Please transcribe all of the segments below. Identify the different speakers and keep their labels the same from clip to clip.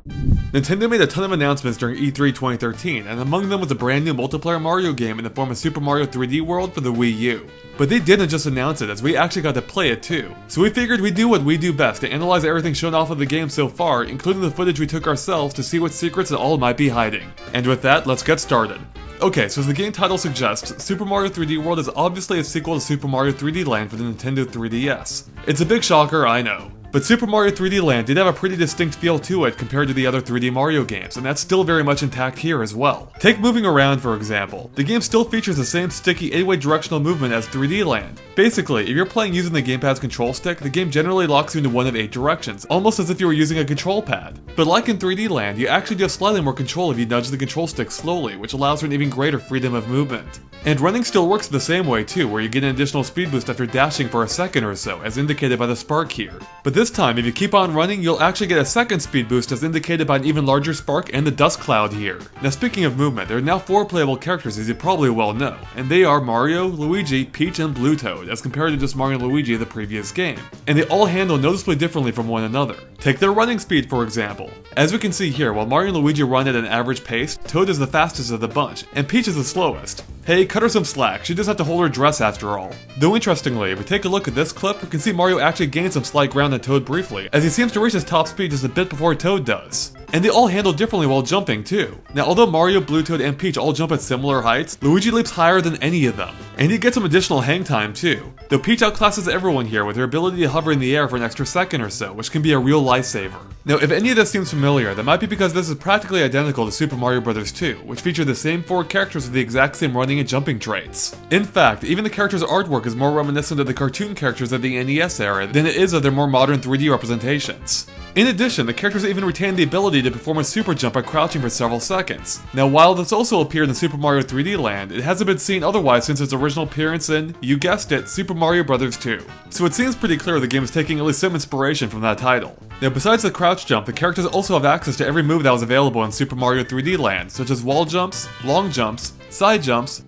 Speaker 1: Nintendo made a ton of announcements during E3 2013, and among them was a brand new multiplayer Mario game in the form of Super Mario 3D World for the Wii U. But they didn't just announce it, as we actually got to play it too. So we figured we'd do what we do best, to analyze everything shown off of the game so far, including the footage we took ourselves to see what secrets it all might be hiding. And with that, let's get started. Okay, so as the game title suggests, Super Mario 3D World is obviously a sequel to Super Mario 3D Land for the Nintendo 3DS. It's a big shocker, I know. But Super Mario 3D Land did have a pretty distinct feel to it compared to the other 3D Mario games, and that's still very much intact here as well. Take moving around for example. The game still features the same sticky 8-way directional movement as 3D Land. Basically, if you're playing using the gamepad's control stick, the game generally locks you into one of 8 directions, almost as if you were using a control pad. But like in 3D Land, you actually do have slightly more control if you nudge the control stick slowly, which allows for an even greater freedom of movement. And running still works the same way too, where you get an additional speed boost after dashing for a second or so, as indicated by the spark here. But this time, if you keep on running, you'll actually get a second speed boost as indicated by an even larger spark and the dust cloud here. Now speaking of movement, there are now 4 playable characters as you probably well know, and they are Mario, Luigi, Peach, and Blue Toad, as compared to just Mario and Luigi of the previous game. And they all handle noticeably differently from one another. Take their running speed for example. As we can see here, while Mario and Luigi run at an average pace, Toad is the fastest of the bunch, and Peach is the slowest. Hey, cut her some slack, she just have to hold her dress after all. Though interestingly, if we take a look at this clip, we can see Mario actually gain some slight ground on Toad briefly, as he seems to reach his top speed just a bit before Toad does. And they all handle differently while jumping too. Now although Mario, Blue Toad, and Peach all jump at similar heights, Luigi leaps higher than any of them. And he gets some additional hang time too. Though Peach outclasses everyone here with her ability to hover in the air for an extra second or so, which can be a real lifesaver. Now if any of this seems familiar, that might be because this is practically identical to Super Mario Bros. 2, which feature the same 4 characters with the exact same running and jumping traits. In fact, even the characters' artwork is more reminiscent of the cartoon characters of the NES era than it is of their more modern 3D representations. In addition, the characters even retain the ability to perform a super jump by crouching for several seconds. Now while this also appeared in Super Mario 3D Land, it hasn't been seen otherwise since its original appearance in, you guessed it, Super Mario Bros. 2. So it seems pretty clear the game is taking at least some inspiration from that title. Now besides the crouch jump, the characters also have access to every move that was available in Super Mario 3D Land, such as wall jumps, long jumps, side jumps,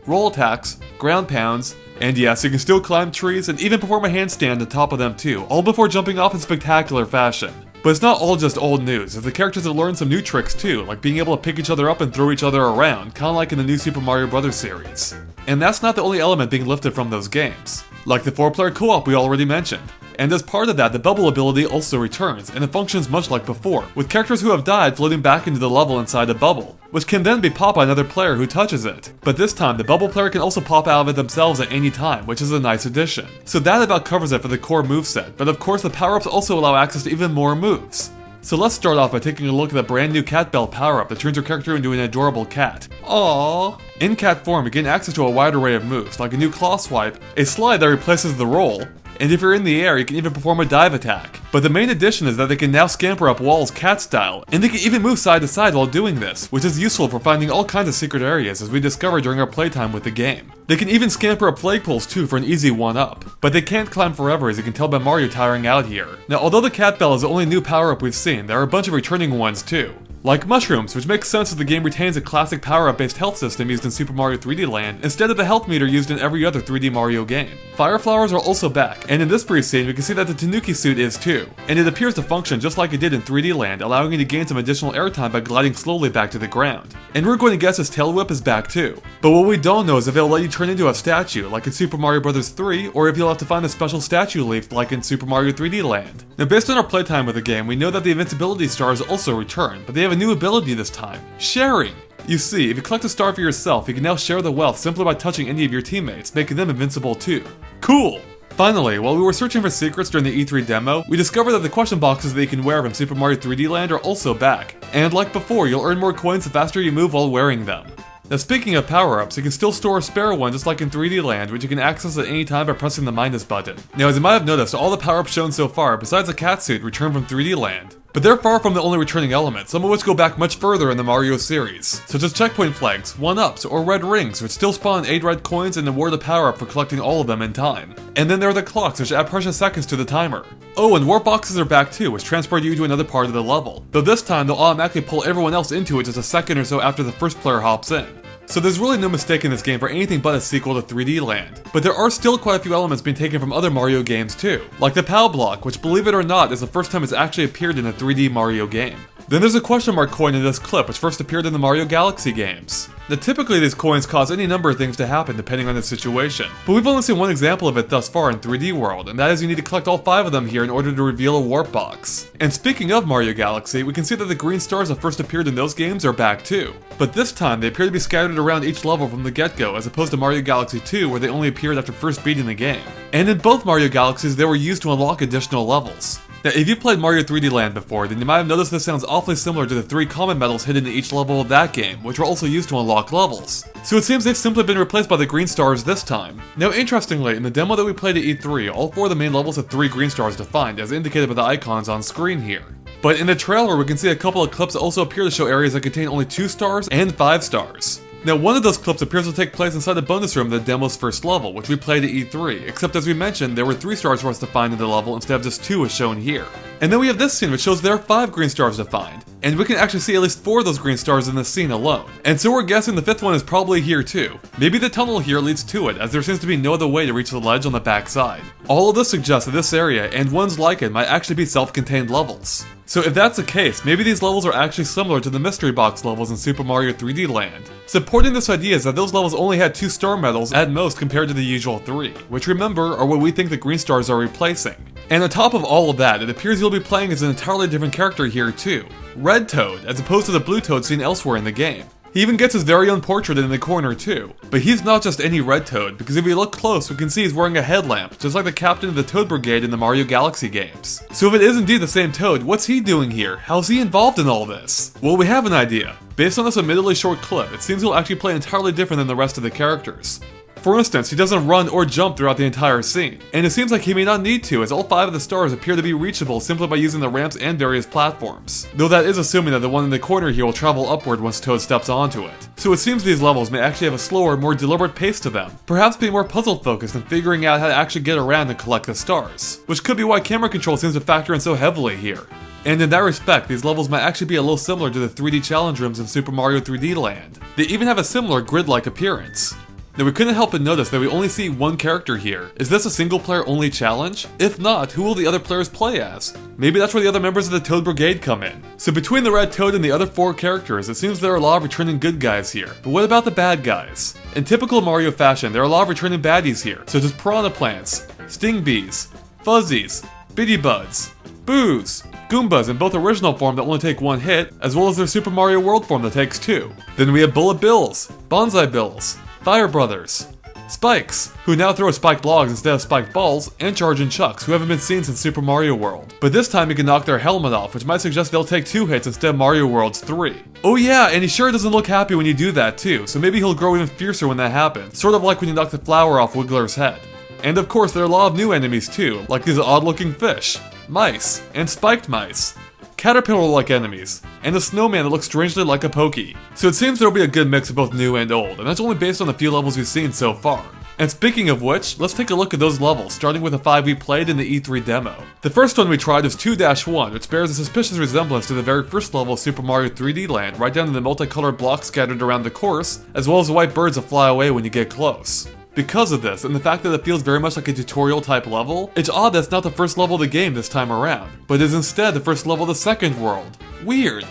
Speaker 1: roll attacks, ground pounds, and yes, you can still climb trees and even perform a handstand on top of them too, all before jumping off in spectacular fashion. But it's not all just old news, as the characters have learned some new tricks too, like being able to pick each other up and throw each other around, kinda like in the new Super Mario Bros. Series. And that's not the only element being lifted from those games. Like the 4-player co-op we already mentioned. And as part of that, the bubble ability also returns, and it functions much like before, with characters who have died floating back into the level inside the bubble, which can then be popped by another player who touches it. But this time, the bubble player can also pop out of it themselves at any time, which is a nice addition. So that about covers it for the core moveset, but of course the power-ups also allow access to even more moves. So let's start off by taking a look at the brand new Cat Bell power-up that turns your character into an adorable cat. Aww. In cat form, you gain access to a wide array of moves, like a new claw swipe, a slide that replaces the roll, and if you're in the air, you can even perform a dive attack. But the main addition is that they can now scamper up walls cat style, and they can even move side to side while doing this, which is useful for finding all kinds of secret areas as we discovered during our playtime with the game. They can even scamper up flagpoles too for an easy 1-up. But they can't climb forever, as you can tell by Mario tiring out here. Now although the Cat Bell is the only new power-up we've seen, there are a bunch of returning ones too. Like mushrooms, which makes sense as the game retains a classic power-up based health system used in Super Mario 3D Land, instead of the health meter used in every other 3D Mario game. Fire flowers are also back, and in this brief scene we can see that the Tanuki suit is too, and it appears to function just like it did in 3D Land, allowing you to gain some additional airtime by gliding slowly back to the ground. And we're going to guess his tail whip is back too. But what we don't know is if it'll let you turn into a statue, like in Super Mario Bros. 3, or if you'll have to find a special statue leaf like in Super Mario 3D Land. Now based on our playtime with the game, we know that the invincibility stars also return, but they have a new ability this time: sharing. You see, if you collect a star for yourself, you can now share the wealth simply by touching any of your teammates, making them invincible too. Cool! Finally, while we were searching for secrets during the E3 demo, we discovered that the question boxes that you can wear from Super Mario 3D Land are also back. And like before, you'll earn more coins the faster you move while wearing them. Now speaking of power-ups, you can still store a spare one just like in 3D Land, which you can access at any time by pressing the minus button. Now as you might have noticed, all the power-ups shown so far, besides the cat suit, return from 3D Land. But they're far from the only returning elements, some of which go back much further in the Mario series, such as checkpoint flags, 1-ups, or red rings, which still spawn 8 red coins and award a power-up for collecting all of them in time. And then there are the clocks, which add precious seconds to the timer. Oh, and warp boxes are back too, which transport you to another part of the level, though this time they'll automatically pull everyone else into it just a second or so after the first player hops in. So there's really no mistake in this game for anything but a sequel to 3D Land. But there are still quite a few elements being taken from other Mario games too, like the POW block, which believe it or not is the first time it's actually appeared in a 3D Mario game. Then there's a question mark coin in this clip which first appeared in the Mario Galaxy games. Now typically these coins cause any number of things to happen depending on the situation, but we've only seen one example of it thus far in 3D World, and that is you need to collect all 5 of them here in order to reveal a warp box. And speaking of Mario Galaxy, we can see that the green stars that first appeared in those games are back too. But this time they appear to be scattered around each level from the get-go, as opposed to Mario Galaxy 2 where they only appeared after first beating the game. And in both Mario Galaxies they were used to unlock additional levels. Now, if you've played Mario 3D Land before, then you might have noticed this sounds awfully similar to the 3 common medals hidden in each level of that game, which were also used to unlock levels. So it seems they've simply been replaced by the green stars this time. Now interestingly, in the demo that we played at E3, all 4 of the main levels have 3 green stars defined, as indicated by the icons on screen here. But in the trailer, we can see a couple of clips that also appear to show areas that contain only 2 stars and 5 stars. Now one of those clips appears to take place inside the bonus room of the demo's first level, which we played at E3, except as we mentioned, there were 3 stars for us to find in the level instead of just 2 as shown here. And then we have this scene which shows there are 5 green stars defined, and we can actually see at least 4 of those green stars in this scene alone. And so we're guessing the 5th one is probably here too. Maybe the tunnel here leads to it, as there seems to be no other way to reach the ledge on the back side. All of this suggests that this area, and ones like it, might actually be self-contained levels. So if that's the case, maybe these levels are actually similar to the mystery box levels in Super Mario 3D Land. Supporting this idea is that those levels only had 2 star medals at most compared to the usual 3, which remember are what we think the green stars are replacing. And on top of all of that, it appears you'll be playing as an entirely different character here too. Red Toad, as opposed to the blue Toad seen elsewhere in the game. He even gets his very own portrait in the corner too. But he's not just any Red Toad, because if we look close we can see he's wearing a headlamp, just like the captain of the Toad Brigade in the Mario Galaxy games. So if it is indeed the same Toad, what's he doing here? How's he involved in all this? Well, we have an idea. Based on this admittedly short clip, it seems he'll actually play entirely different than the rest of the characters. For instance, he doesn't run or jump throughout the entire scene, and it seems like he may not need to, as all 5 of the stars appear to be reachable simply by using the ramps and various platforms. Though that is assuming that the one in the corner here will travel upward once Toad steps onto it. So it seems these levels may actually have a slower, more deliberate pace to them, perhaps being more puzzle focused and figuring out how to actually get around and collect the stars, which could be why camera control seems to factor in so heavily here. And in that respect, these levels might actually be a little similar to the 3D challenge rooms in Super Mario 3D Land. They even have a similar grid-like appearance. Now we couldn't help but notice that we only see one character here. Is this a single player only challenge? If not, who will the other players play as? Maybe that's where the other members of the Toad Brigade come in. So between the Red Toad and the other 4 characters, it seems there are a lot of returning good guys here. But what about the bad guys? In typical Mario fashion, there are a lot of returning baddies here, such as Piranha Plants, Sting Bees, Fuzzies, Bitty Buds, Boos, Goombas in both original form that only take 1 hit, as well as their Super Mario World form that takes 2. Then we have Bullet Bills, Bonsai Bills, Fire Brothers, Spikes, who now throw spiked logs instead of spiked balls, and Chargin' Chucks, who haven't been seen since Super Mario World. But this time you can knock their helmet off, which might suggest they'll take 2 hits instead of Mario World's 3. Oh yeah, and he sure doesn't look happy when you do that too, so maybe he'll grow even fiercer when that happens, sort of like when you knock the flower off Wiggler's head. And of course there are a lot of new enemies too, like these odd looking fish, mice, and spiked mice. Caterpillar-like enemies, and a snowman that looks strangely like a Pokey. So it seems there'll be a good mix of both new and old, and that's only based on the few levels we've seen so far. And speaking of which, let's take a look at those levels, starting with the 5 we played in the E3 demo. The first one we tried was 2-1, which bears a suspicious resemblance to the very first level of Super Mario 3D Land, right down to the multicolored blocks scattered around the course, as well as the white birds that fly away when you get close. Because of this, and the fact that it feels very much like a tutorial type level, it's odd that's not the first level of the game this time around, but is instead the first level of the second world. Weird.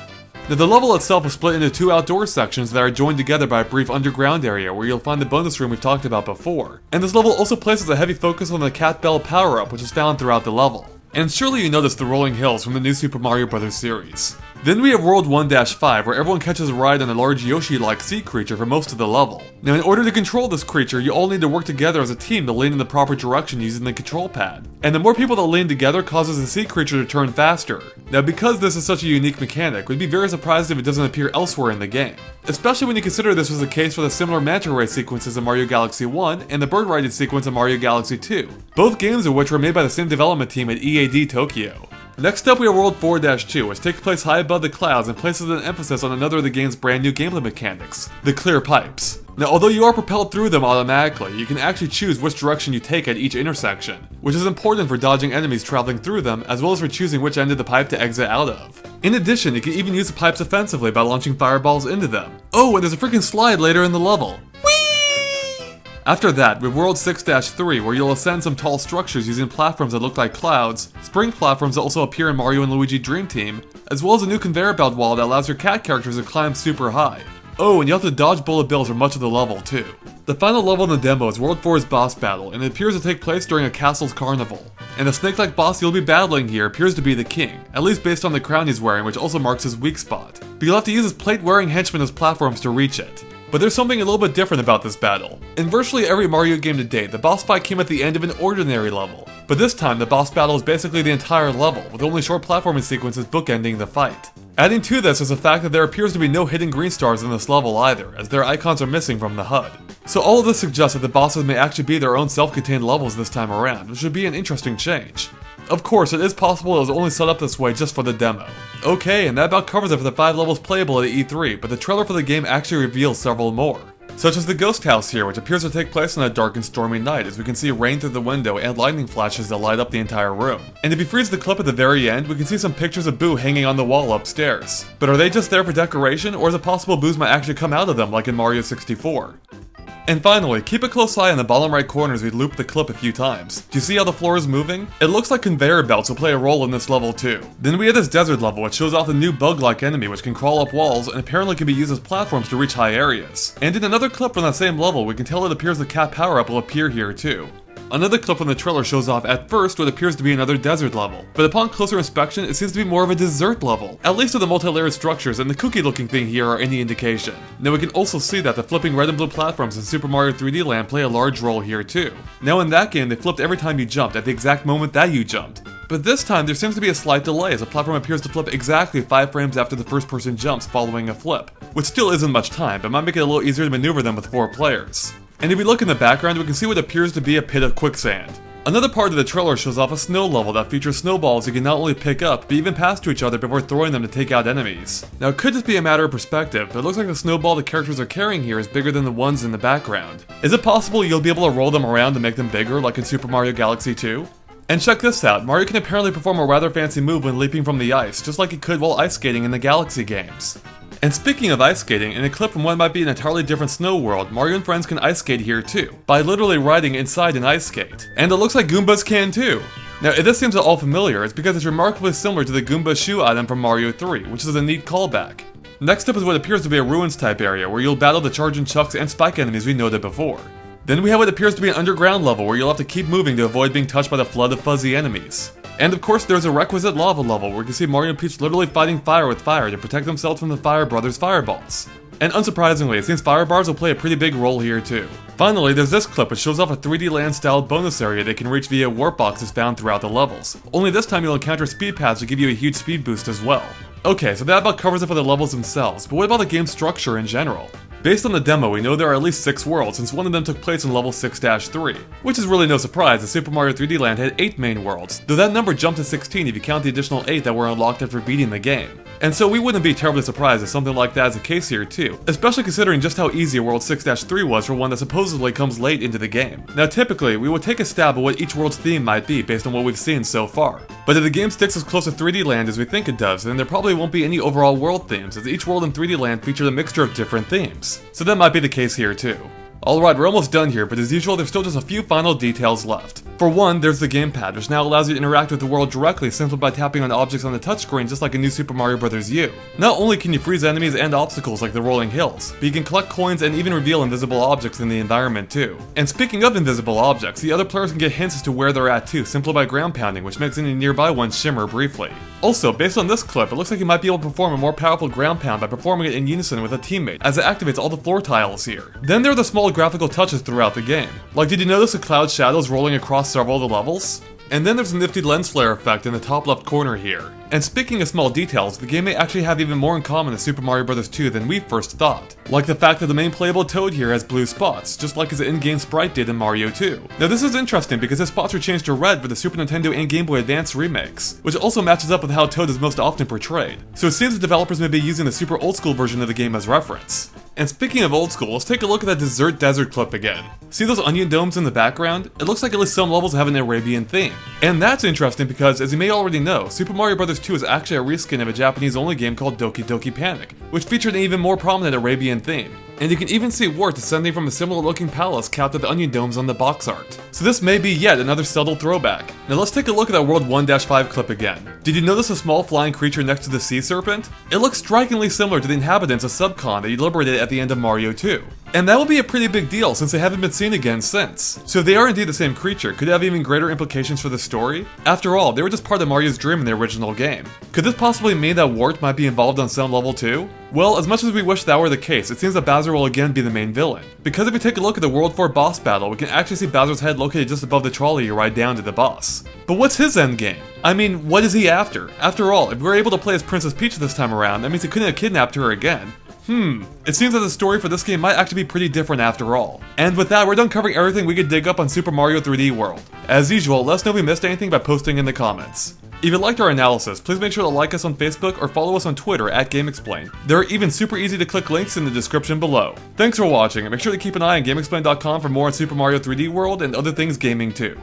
Speaker 1: Now the level itself is split into 2 outdoor sections that are joined together by a brief underground area where you'll find the bonus room we've talked about before. And this level also places a heavy focus on the Cat Bell power-up, which is found throughout the level. And surely you noticed the rolling hills from the new Super Mario Bros. Series. Then we have World 1-5, where everyone catches a ride on a large Yoshi-like sea creature for most of the level. Now in order to control this creature, you all need to work together as a team to lean in the proper direction using the control pad. And the more people that lean together causes the sea creature to turn faster. Now because this is such a unique mechanic, we'd be very surprised if it doesn't appear elsewhere in the game. Especially when you consider this was the case for the similar manta ray sequences in Mario Galaxy 1 and the bird riding sequence in Mario Galaxy 2. Both games of which were made by the same development team at EAD Tokyo. Next up we have World 4-2, which takes place high above the clouds and places an emphasis on another of the game's brand new gameplay mechanics, the clear pipes. Now although you are propelled through them automatically, you can actually choose which direction you take at each intersection, which is important for dodging enemies traveling through them, as well as for choosing which end of the pipe to exit out of. In addition, you can even use the pipes offensively by launching fireballs into them. Oh, and there's a freaking slide later in the level. After that, with World 6-3, where you'll ascend some tall structures using platforms that look like clouds, spring platforms that also appear in Mario and Luigi Dream Team, as well as a new conveyor belt wall that allows your cat characters to climb super high. Oh, and you have to dodge bullet bills for much of the level, too. The final level in the demo is World 4's boss battle, and it appears to take place during a castle's carnival. And the snake-like boss you'll be battling here appears to be the king, at least based on the crown he's wearing, which also marks his weak spot. But you'll have to use his plate-wearing henchmen as platforms to reach it. But there's something a little bit different about this battle. In virtually every Mario game to date, the boss fight came at the end of an ordinary level. But this time, the boss battle is basically the entire level, with only short platforming sequences bookending the fight. Adding to this is the fact that there appears to be no hidden green stars in this level either, as their icons are missing from the HUD. So all of this suggests that the bosses may actually be their own self-contained levels this time around, which would be an interesting change. Of course, it is possible it was only set up this way just for the demo. Okay, and that about covers it for the 5 levels playable at E3, but the trailer for the game actually reveals several more. Such as the ghost house here, which appears to take place on a dark and stormy night, as we can see rain through the window and lightning flashes that light up the entire room. And if you freeze the clip at the very end, we can see some pictures of Boo hanging on the wall upstairs. But are they just there for decoration, or is it possible Boos might actually come out of them like in Mario 64? And finally, keep a close eye on the bottom right corner as we loop the clip a few times. Do you see how the floor is moving? It looks like conveyor belts will play a role in this level too. Then we have this desert level which shows off a new bug-like enemy which can crawl up walls and apparently can be used as platforms to reach high areas. And in another clip from that same level, we can tell it appears the cat power-up will appear here too. Another clip from the trailer shows off at first what appears to be another desert level, but upon closer inspection it seems to be more of a dessert level, at least with the multi-layered structures and the cookie looking thing here are any indication. Now we can also see that the flipping red and blue platforms in Super Mario 3D Land play a large role here too. Now in that game they flipped every time you jumped at the exact moment that you jumped. But this time there seems to be a slight delay as a platform appears to flip exactly 5 frames after the first person jumps following a flip, which still isn't much time but might make it a little easier to maneuver them with 4 players. And if we look in the background, we can see what appears to be a pit of quicksand. Another part of the trailer shows off a snow level that features snowballs you can not only pick up, but even pass to each other before throwing them to take out enemies. Now it could just be a matter of perspective, but it looks like the snowball the characters are carrying here is bigger than the ones in the background. Is it possible you'll be able to roll them around to make them bigger, like in Super Mario Galaxy 2? And check this out, Mario can apparently perform a rather fancy move when leaping from the ice, just like he could while ice skating in the Galaxy games. And speaking of ice skating, in a clip from what might be an entirely different snow world, Mario and friends can ice skate here too, by literally riding inside an ice skate. And it looks like Goombas can too! Now, if this seems at all familiar, it's because it's remarkably similar to the Goomba shoe item from Mario 3, which is a neat callback. Next up is what appears to be a ruins type area, where you'll battle the charging chucks and spike enemies we noted before. Then we have what appears to be an underground level where you'll have to keep moving to avoid being touched by the flood of fuzzy enemies. And of course there's a requisite lava level where you can see Mario and Peach literally fighting fire with fire to protect themselves from the Fire Brothers' fireballs. And unsurprisingly, it seems fire bars will play a pretty big role here too. Finally, there's this clip which shows off a 3D Land styled bonus area they can reach via warp boxes found throughout the levels. Only this time you'll encounter speed paths to give you a huge speed boost as well. Okay, so that about covers it for the levels themselves, but what about the game's structure in general? Based on the demo, we know there are at least 6 worlds since one of them took place in level 6-3, which is really no surprise as Super Mario 3D Land had 8 main worlds, though that number jumped to 16 if you count the additional 8 that were unlocked after beating the game. And so we wouldn't be terribly surprised if something like that is the case here too, especially considering just how easy a World 6-3 was for one that supposedly comes late into the game. Now typically, we would take a stab at what each world's theme might be based on what we've seen so far. But if the game sticks as close to 3D Land as we think it does, then there probably won't be any overall world themes, as each world in 3D Land featured a mixture of different themes. So that might be the case here too. Alright, we're almost done here, but as usual, there's still just a few final details left. For one, there's the gamepad, which now allows you to interact with the world directly simply by tapping on objects on the touchscreen just like in New Super Mario Bros. U. Not only can you freeze enemies and obstacles like the rolling hills, but you can collect coins and even reveal invisible objects in the environment too. And speaking of invisible objects, the other players can get hints as to where they're at too, simply by ground pounding, which makes any nearby ones shimmer briefly. Also, based on this clip, it looks like you might be able to perform a more powerful ground pound by performing it in unison with a teammate, as it activates all the floor tiles here. Then there are the small graphical touches throughout the game. Like, did you notice the cloud shadows rolling across several of the levels? And then there's a nifty lens flare effect in the top left corner here. And speaking of small details, the game may actually have even more in common with Super Mario Bros. 2 than we first thought. Like the fact that the main playable Toad here has blue spots, just like his in-game sprite did in Mario 2. Now this is interesting because his spots were changed to red for the Super Nintendo and Game Boy Advance remakes, which also matches up with how Toad is most often portrayed. So it seems the developers may be using the super old school version of the game as reference. And speaking of old school, let's take a look at that dessert desert clip again. See those onion domes in the background? It looks like at least some levels have an Arabian theme. And that's interesting because, as you may already know, Super Mario Bros. 2 is actually a reskin of a Japanese-only game called Doki Doki Panic, which featured an even more prominent Arabian theme. And you can even see Wart descending from a similar-looking palace capped with the onion domes on the box art. So this may be yet another subtle throwback. Now let's take a look at that World 1-5 clip again. Did you notice a small flying creature next to the sea serpent? It looks strikingly similar to the inhabitants of Subcon that you liberated at the end of Mario 2. And that would be a pretty big deal since they haven't been seen again since. So if they are indeed the same creature, could it have even greater implications for the story? After all, they were just part of Mario's dream in the original game. Could this possibly mean that Wart might be involved on some level too? Well, as much as we wish that were the case, it seems that Bowser will again be the main villain. Because if we take a look at the World 4 boss battle, we can actually see Bowser's head located just above the trolley you ride down to the boss. But what's his endgame? I mean, what is he after? After all, if we're able to play as Princess Peach this time around, that means he couldn't have kidnapped her again. It seems that the story for this game might actually be pretty different after all. And with that, we're done covering everything we could dig up on Super Mario 3D World. As usual, let us know if we missed anything by posting in the comments. If you liked our analysis, please make sure to like us on Facebook or follow us on Twitter at GameXplain. There are even super easy to click links in the description below. Thanks for watching, and make sure to keep an eye on GameXplain.com for more on Super Mario 3D World and other things gaming too.